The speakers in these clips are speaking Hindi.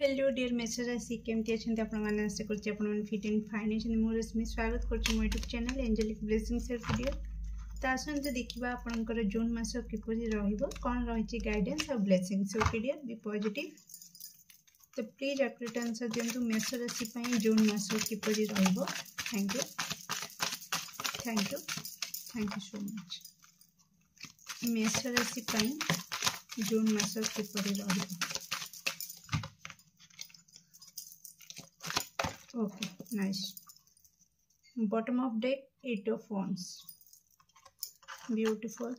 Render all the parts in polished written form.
हेलो डियर मेसेज राशि केमती अच्छा आपण आशा कर फिट एंड फाइन अच्छे मुझे रश्मि स्वागत कर मो YouTube channel angelic blessing share video. तो आसतु देखा आपंकर जून मास किपर कौन रही गाइडेंस और blessing so video be positive. तो प्लीज एक्यूरेट आंसर दिंतु मेष राशि जून मास किपर thank you thank you thank you so much. मेष राशि जून मास किपर okay nice bottom of deck 8 of wands beautiful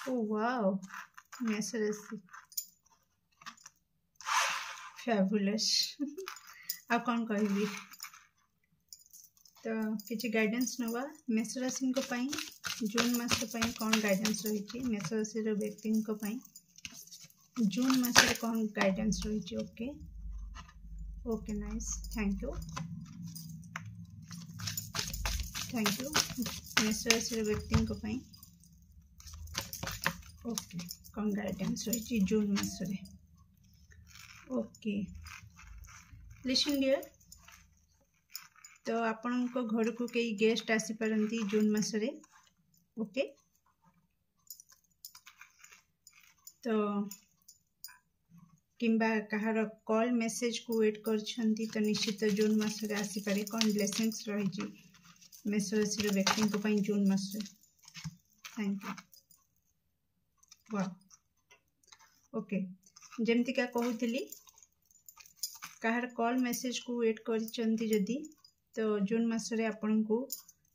oh wow mesh राशि fabulous आ कौन कहबी तो किसी गाइडेंस नवा मेष राशि जून मास कौन गाइडेंस रही मेष राशि व्यक्ति जून मास कौन गाइडेंस रही okay okay nice thank you मेष राशि व्यक्ति ओके कौन गाइडेंस रही जून मास ओके लिसन डियर। तो आपण घर को कई गेस्ट आसी पारंती जून मास ओके तो किंबा कहार कॉल मेसेज को वेट कर तो निश्चित जून मास आसीपे कौन ब्लेसिंग्स रही मेष राशि व्यक्ति जून मास थैंक यू वाह ओके जमती का कहूली कहार कॉल मेसेज को वेट करी तो जून मास आपन को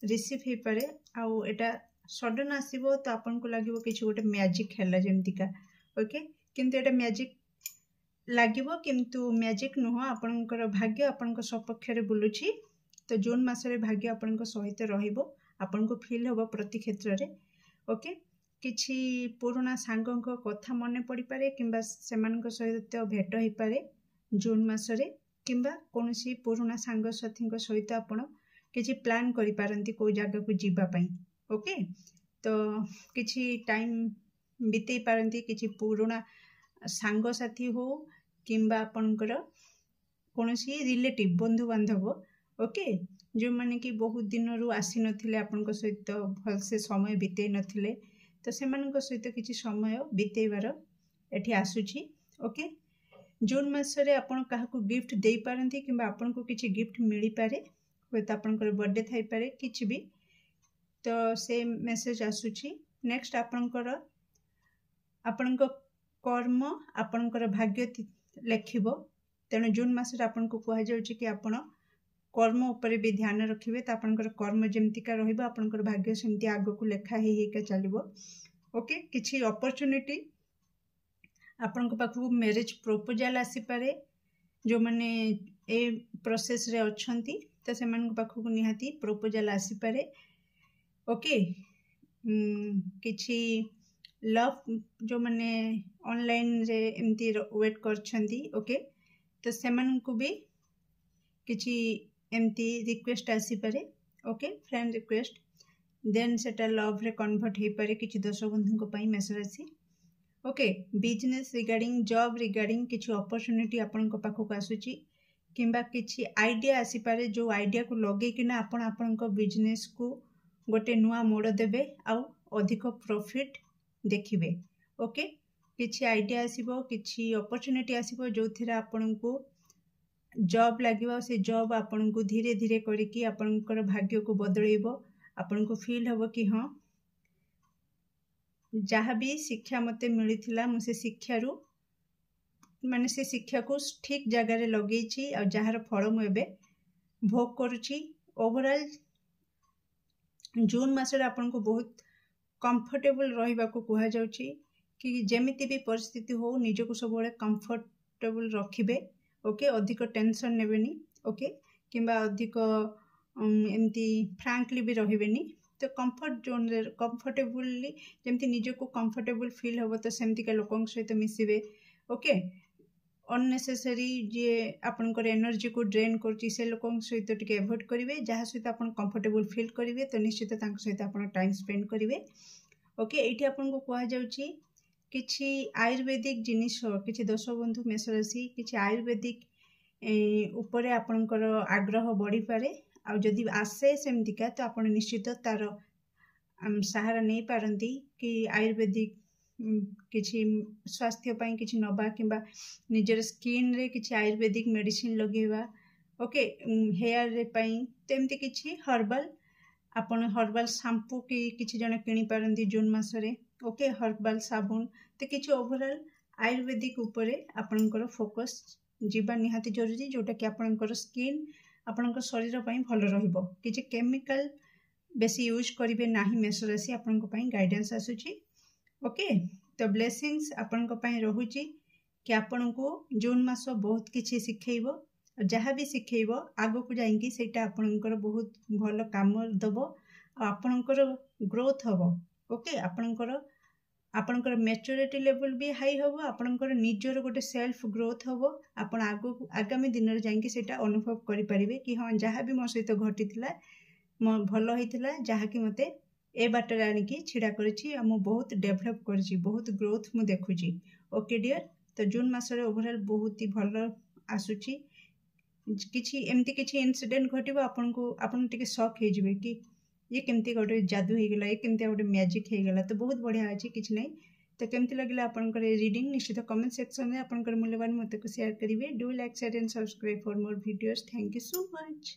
रिसीव हो पारे आउ एटा सडन आसीबो तो आपन को लगे कि गोटे मैजिक है जमतीका ओके किंतु एटा मैजिक लागिबो किंतु मैजिक नुह आपणकर भाग्य आपण सपक्ष बुलूची। तो जून मासरे भाग्य आपण सहित रहिबो आपण को फील होबो प्रति क्षेत्र रे ओके किछि पुराना सांगों कथा मने पड़ी पारे किंबा सेमानक सहित भेट हो पारे जून मासरे किंबा कोनोसी पुराना सांग साथी सहित आपण किछि प्लान करि पारंती को जगह को जीवा पई ओके तो किछि टाइम बितेई पारंती किछि पुराना सांग साथी हो किंबा आपणकर कौनसी रिलेटिव बंधु बांधव ओके जो माने कि बहुत दिन रू आसी नथिले आपन सहित भल से समय बिते नथिले तो सेमानक सहित किछि समय बितेबार एठी आसुची ओके जून मासरे आपन काहाकू गिफ्ट देई पारंती किंबा आपन को किछि गिफ्ट मिली पारे होत आपनकर बर्थडे थाई पारे किछि भी तो से मेसेज आसुची। नेक्स्ट आपनकर आपनक कर्म आपनकर भाग्य लेखिबो तेणु जून मास आपन को कह जाउची कि आपण कर्म ऊपर भी ध्यान रखिबे तो आपनकर कर्म जेमतिका रहिबो आपनकर भाग्य सेमति आगो को लेखा हे के चलिबो ओके किछि अपॉर्चुनिटी आपन को पाखु मैरिज प्रपोजल आसी पारे जो माने ए प्रोसेस रे अछंती तो सेमान को पाखु निहाती प्रपोजल आसी पारे ओके किछि लव जो माने ऑनलाइन रे एमती वेट करछंती ओके तो सेमान को भी किछि एमती रिक्वेस्ट आसी पारे ओके फ्रेंड रिक्वेस्ट देन सेटा लव रे कन्वर्ट हे पारे किछि दर्शक बंधु को पई मेष राशि okay business regarding job regarding किछि अपॉर्चुनिटी आपन को पाखो आसुची किंबा किछि आइडिया आसी पारे जो आइडिया को लगे किना आपन आपन को बिजनेस को गोटे नुआ मोड़ देबे आ अधिक प्रॉफिट देखिबे ओके किछि आइडिया आसीबो किछि अपॉर्चुनिटी आसीबो जो थिरा आपन को जॉब लागिबो से जॉब आपन को धीरे धीरे करिकि आपनकर भाग्य को बदलैबो आपन को फील होबो कि हां जहाँ भी शिक्षा मते मिलिथिला मु से शिक्षा रु माने से शिक्षा को ठीक जगह रे लगेछि और जहार फल मु एबे भोग करूछि। ओवरऑल जून मासरे आपन को बहुत कंफर्टेबल रहिबा को कहा जाउछि कि जेमिति भी परिस्थिति हो निज को सब कंफर्टेबल रखिबे ओके अधिक टेंशन नेबेनी ओके किंबा अधिक एमती फ्रैंकली भी रहिबेनी तो कंफर्ट जोन रे कंफर्टेबली जेमती निज को कंफर्टेबल फील होबो तो सेमती के लोकन सहित मिसिबे ओके अननेसेसरी जे आपनकर एनर्जी को ड्रेन करछि से लोकन सहित टिके अवॉइड करिवे जहा सहित आपन कंफर्टेबल फील करिवे तो निश्चित तांक सहित आपन टाइम स्पेंड करिवे ओके एठी आपन को कहा जाउछि किछि आयुर्वेदिक जिनिस किछि दर्शक बंधु मेष राशि किछि आयुर्वेदिक उपरे आपणकर आग्रह बढ़ी पारे आ जदि आसे सेमतिका तो आपण निश्चित तार सहारा नहीं पारती कि आयुर्वेदिक किछि स्वास्थ्य पई किछि नबा किंबा निजर स्किन रे किछि आयुर्वेदिक मेडिसिन लगेवा ओके हेयर रे पई तेमति किछि हर्बल आपण हर्बल शैम्पू की किछि जने किनि पारंती जून मासरे ओके हर्बल साबुन तो किछि ओवरऑल आयुर्वेदिक उपरे आपणकर फोकस जीवा निहाती जरूरी जोटा कि आपणकर स्किन आपणकर शरीर पई भल रहिबो किछि केमिकल बेसी यूज करिवे नाही मेष राशि आपणको पई गाइडेंस आसुची ओके तो ब्लेसिंग्स आपणको पई रहुची कि आपणको जून मास बहुत किछि सिखेइबो जहाँ भी सिखेइबो आगो को जाइंकी सेटा आपणकर बहुत भल काम दबो आपणकर ग्रोथ हबो ओके आपणकर मैच्योरिटी लेवल भी हाई हबो आपणकर निजर गोटे सेल्फ ग्रोथ हबो आपण आगो आगामी दिन रे जाइंकी सेटा अनुभव करि परिबे कि हां जहाँ भी मो सहित घटिथिला मो भल होइथिला जहाँ कि मते ए बाटर आनिकी छिड़ा करछि आ मो बहुत डेवलप करछि बहुत ग्रोथ मु देखुछि ओके डियर तो जून मासरे ओवरऑल बहुत ही भल आसुछि किछि एमती किछि इंसिडेंट घटिबो आपन टिके शॉक हे जिवे कि ये केमती गोटे जादू हे गेला ये केमती गोटे मैजिक हे गेला तो बहुत बढ़िया अछि किछि नै तो केमती लागला आपनकर रीडिंग निश्चित कमेंट सेक्शन में आपनकर मूल्यवान मत को शेयर करिवे do like share and subscribe for more videos thank you so much.